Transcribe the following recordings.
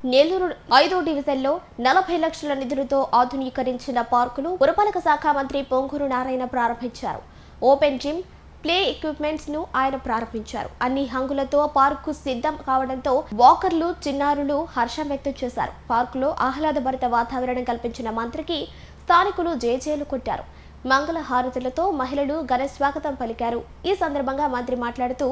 నెల్లూరు 5వ డివిజన్లో 40 లక్షల నిధులతో ఆధునీకరించిన పార్కులు పురపాలక శాఖ మంత్రి పొంగూరు నారాయణ ప్రారంభించారు. ఓపెన్ జిమ్, ప్లే ఎక్విప్మెంట్స్ ను ఆయన ప్రారంభించారు. అన్ని హంగులతో పార్కు సిద్ధం కావడంతో వాకర్లు, చిన్నారులు హర్షం వ్యక్తం చేశారు. పార్కులో ఆహ్లాదభరిత వాతావరణం కల్పించిన మంత్రికి స్థానికులు జేజేలు కొట్టారు. మంగళ హారతులతో మహిళలు ఘన స్వాగతం పలికారు. ఈ సందర్భంగా మంత్రి మాట్లాడుతూ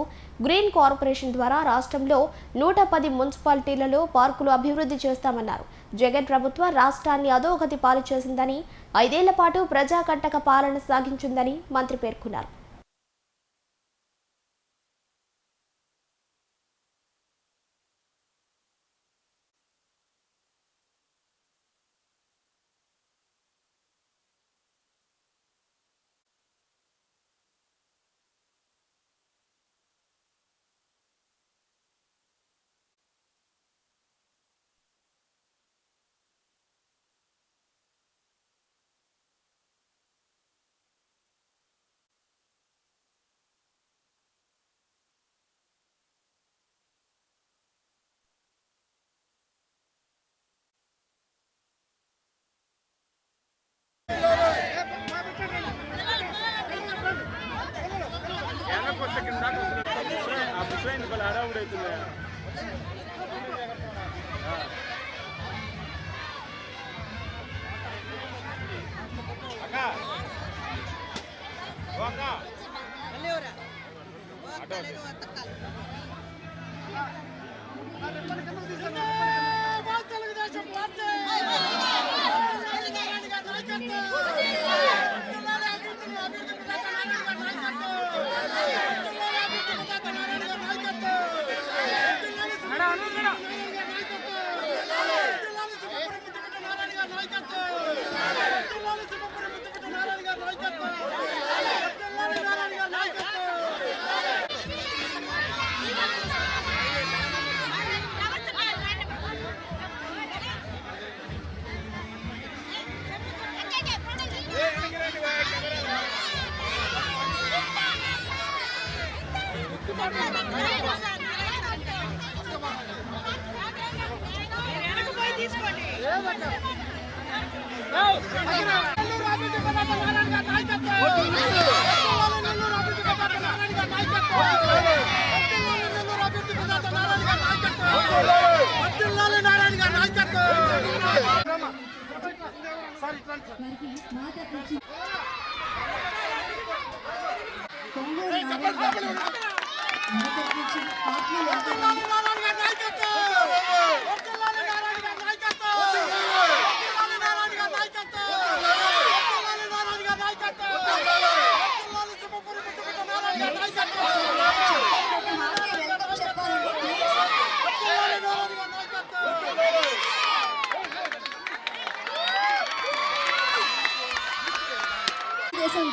గ్రీన్ కార్పొరేషన్ ద్వారా రాష్ట్రంలో 110 మున్సిపాలిటీలలో పార్కులు అభివృద్ధి చేస్తామన్నారు. జగన్ ప్రభుత్వం రాష్ట్రాన్ని అధోగతి పాలు చేసిందని, 5 ఏళ్ల పాటు ప్రజాకంటక పాలన సాగించిందని మంత్రి పేర్కొన్నారు.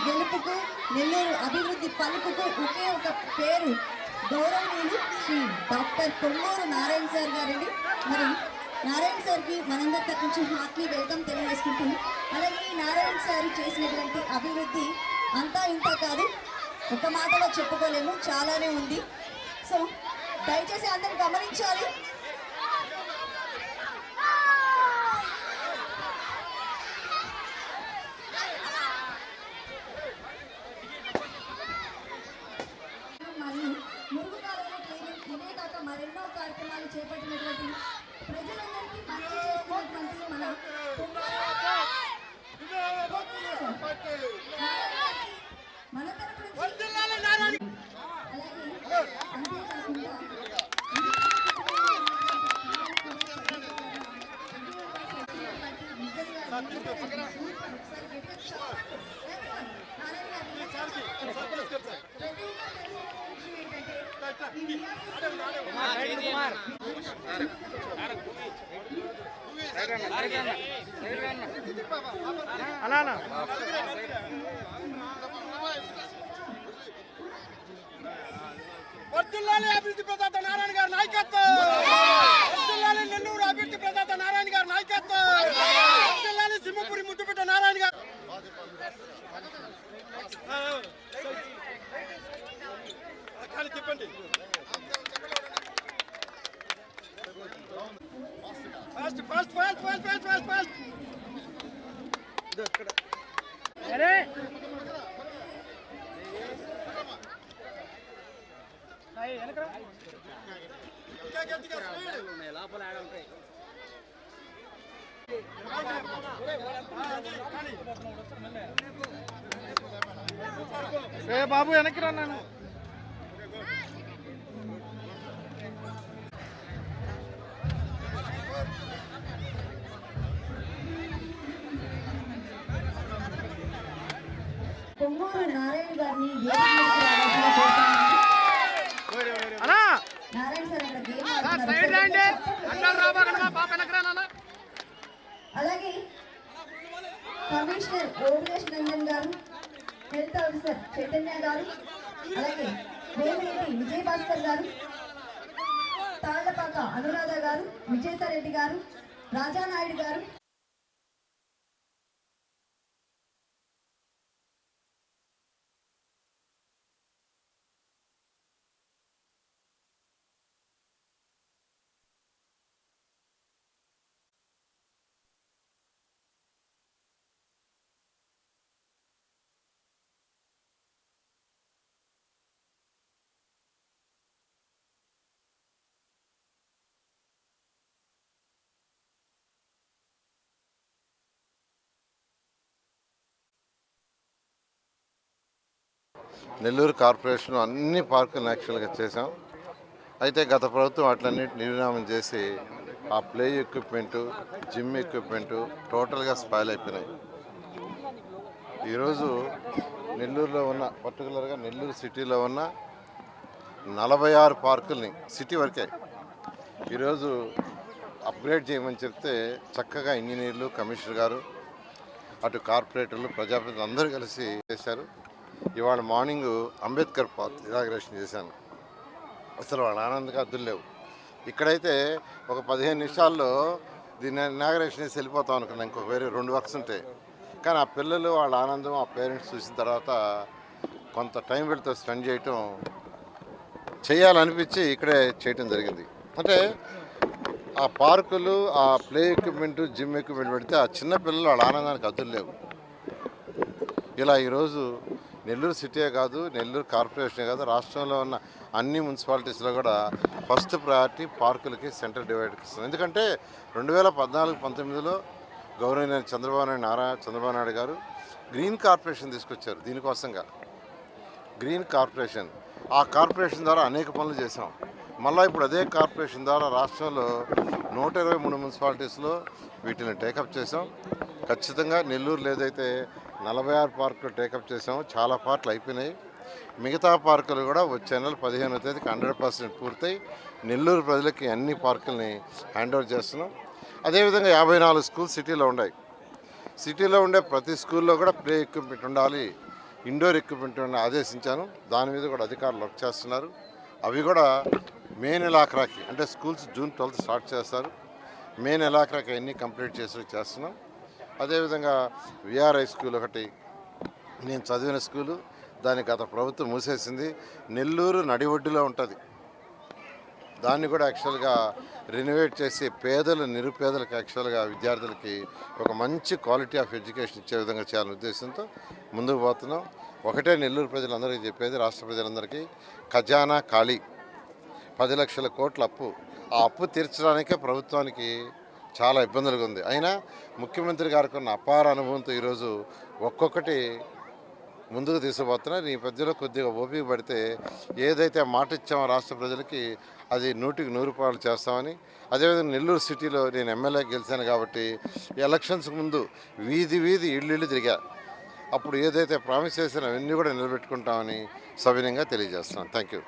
గెలుపుకు నెల్లూరు అభివృద్ధి పలుకుకు ఒకే ఒక పేరు గౌరవనీయులు శ్రీ డాక్టర్ పొంగూరు నారాయణ సార్ గారండి. మరి నారాయణ సార్కి మనందరి తరఫు నుంచి హార్ట్లీ వెల్కమ్ తెలియజేసుకుంటూ, అలాగే నారాయణ సార్ చేసినటువంటి అభివృద్ధి అంతా ఇంత కాదు, ఒక మాటలో చెప్పుకోలేము, చాలానే ఉంది. సో దయచేసి అందరూ గమనించాలి. మరెన్నో కార్యక్రమాలు చేపట్టినటువంటి ప్రజలందరికీ మంచి చేస్తున్నటువంటి మన తరపు నుంచి అలాగే వర్ధిల్లాలి అభివృద్ధి ప్రదాత నారాయణ గారి నాయకత్వం, వర్ధిల్లాలి నెల్లూరు అభివృద్ధి ప్రదాత నారాయణ గారి నాయకత్వం, వర్ధిల్లాలి సింహపురి ముద్దుబిడ్డ నారాయణ గారు. చెప్పండి. Fast fast fast fast fast fast fast. ఇంకా గట్టిగా స్పీడ్. ఏ బాబు వెనక్కి రా నాన్న. కొమ్మూరు నారాయణ గారిని వేదిక మీదకి రావాల్సిందిగా కోరుతున్నాను. అన్నా నారాయణ సార్ అక్కడ గేమ్ సైడ్ రండి. అన్నారు రాబాకండి పాప వెనక్కి రా నాన్న. అలాగే కమిషనర్ ఓవిలేష్ నందన్ గారు, హెల్త్ ఆఫీసర్ చైతన్య గారు, అలాగే వేమిరెడ్డి విజయభాస్కర్ గారు, తాళ్లపాక అనురాధ గారు, విజేతారెడ్డి గారు, రాజానాయుడు గారు, నెల్లూరు కార్పొరేషన్ అన్ని పార్కులను యాక్చువల్గా చేసాం. అయితే గత ప్రభుత్వం వాటిలన్నిటి నిర్నామం చేసి ఆ ప్లే ఎక్విప్మెంటు, జిమ్ ఎక్విప్మెంటు టోటల్గా స్పాయిల్ అయిపోయినాయి. ఈరోజు నెల్లూరులో ఉన్న, పర్టికులర్గా నెల్లూరు సిటీలో ఉన్న 46 పార్కుల్ని సిటీ వరకే ఈరోజు అప్గ్రేడ్ చేయమని చెప్తే చక్కగా ఇంజనీర్లు, కమిషనర్ గారు, అటు కార్పొరేటర్లు, ప్రజాప్రతినిధులు అందరూ కలిసి చేశారు. ఇవాళ మార్నింగ్ అంబేద్కర్ పార్క్ ఇనాగ్రేషన్ చేశాను. అసలు వాళ్ళ ఆనందంగా అద్దులు లేవు. ఇక్కడైతే ఒక 15 నిమిషాల్లో దీన్ని ఇనాగ్రేషన్ చేసి వెళ్ళిపోతాం అనుకున్నాను. ఇంకొక వేరే 2 వర్క్స్ ఉంటాయి. కానీ ఆ పిల్లలు వాళ్ళ ఆనందం, ఆ పేరెంట్స్ చూసిన తర్వాత కొంత టైం వీళ్ళతో స్పెండ్ చేయటం చేయాలనిపించి ఇక్కడే చేయటం జరిగింది. అంటే ఆ పార్కులు, ఆ ప్లే ఎక్విప్మెంట్, జిమ్ ఎక్విప్మెంట్ పెడితే ఆ చిన్న పిల్లలు వాళ్ళ ఆనందానికి అద్దులు లేవు. ఇలా ఈరోజు నెల్లూరు సిటీయే కాదు, నెల్లూరు కార్పొరేషనే కాదు, రాష్ట్రంలో ఉన్న అన్ని మున్సిపాలిటీస్లో కూడా ఫస్ట్ ప్రయారిటీ పార్కులకి సెంటర్ డివైడ్కి ఇస్తుంది. ఎందుకంటే 2014-19లో గౌరవనీయ చంద్రబాబు నాయుడు గారు గ్రీన్ కార్పొరేషన్ తీసుకొచ్చారు. దీనికోసంగా గ్రీన్ కార్పొరేషన్, ఆ కార్పొరేషన్ ద్వారా అనేక పనులు చేసాం. మళ్ళీ ఇప్పుడు అదే కార్పొరేషన్ ద్వారా రాష్ట్రంలో 123 మున్సిపాలిటీస్లో వీటిని టేకప్ చేసాం. ఖచ్చితంగా నెల్లూరులో ఏదైతే 46 పార్కులు టేకప్ చేసామో చాలా పార్కులు అయిపోయినాయి. మిగతా పార్కులు కూడా వచ్చే నెల 15వ తేదీకి 100% పూర్తయి నెల్లూరు ప్రజలకి అన్ని పార్కుల్ని హ్యాండ్ ఓవర్ చేస్తున్నాం. అదేవిధంగా 54 స్కూల్స్ సిటీలో ఉన్నాయి. సిటీలో ఉండే ప్రతి స్కూల్లో కూడా ప్లే ఎక్విప్మెంట్ ఉండాలి, ఇండోర్ ఎక్విప్మెంట్ ఉండాలి ఆదేశించాను. దాని మీద కూడా అధికారులు వర్క్ చేస్తున్నారు. అవి కూడా మే నెలాఖరాకి, అంటే స్కూల్స్ జూన్ 12 స్టార్ట్ చేస్తారు. మే నెలాఖరాకి అన్నీ కంప్లీట్ చేస్తున్నాం. అదేవిధంగా విఆర్ఐ స్కూల్ ఒకటి నేను చదివిన స్కూలు, దాన్ని గత ప్రభుత్వం మూసేసింది. నెల్లూరు నడిఒడ్డులో ఉంటుంది. దాన్ని కూడా యాక్చువల్గా రెనోవేట్ చేసి నిరుపేదలకు యాక్చువల్గా విద్యార్థులకి ఒక మంచి క్వాలిటీ ఆఫ్ ఎడ్యుకేషన్ ఇచ్చే విధంగా చేయాలనే ఉద్దేశంతో ముందుకు పోతున్నాం. ఒకటే నెల్లూరు ప్రజలందరికీ చెప్పేది, రాష్ట్ర ప్రజలందరికీ, ఖజానా ఖాళీ, 10 లక్షల కోట్ల అప్పు. ఆ అప్పు తీర్చడానికే ప్రభుత్వానికి చాలా ఇబ్బందులుగా ఉంది. అయినా ముఖ్యమంత్రి గారికి ఉన్న అపార అనుభవంతో ఈరోజు ఒక్కొక్కటి ముందుకు తీసుకుపోతున్నారు. ఈ మధ్యలో కొద్దిగా ఓపిక పడితే ఏదైతే మాట ఇచ్చామో రాష్ట్ర ప్రజలకి అది 100కి 100 చేస్తామని. అదేవిధంగా నెల్లూరు సిటీలో నేను ఎమ్మెల్యే గెలిచాను కాబట్టి ఎలక్షన్స్ ముందు వీధి ఇళ్ళు తిరిగా. అప్పుడు ఏదైతే ప్రామిస్ చేసినా అవన్నీ కూడా నిలబెట్టుకుంటామని సవినయంగా తెలియజేస్తున్నాను. Thank you.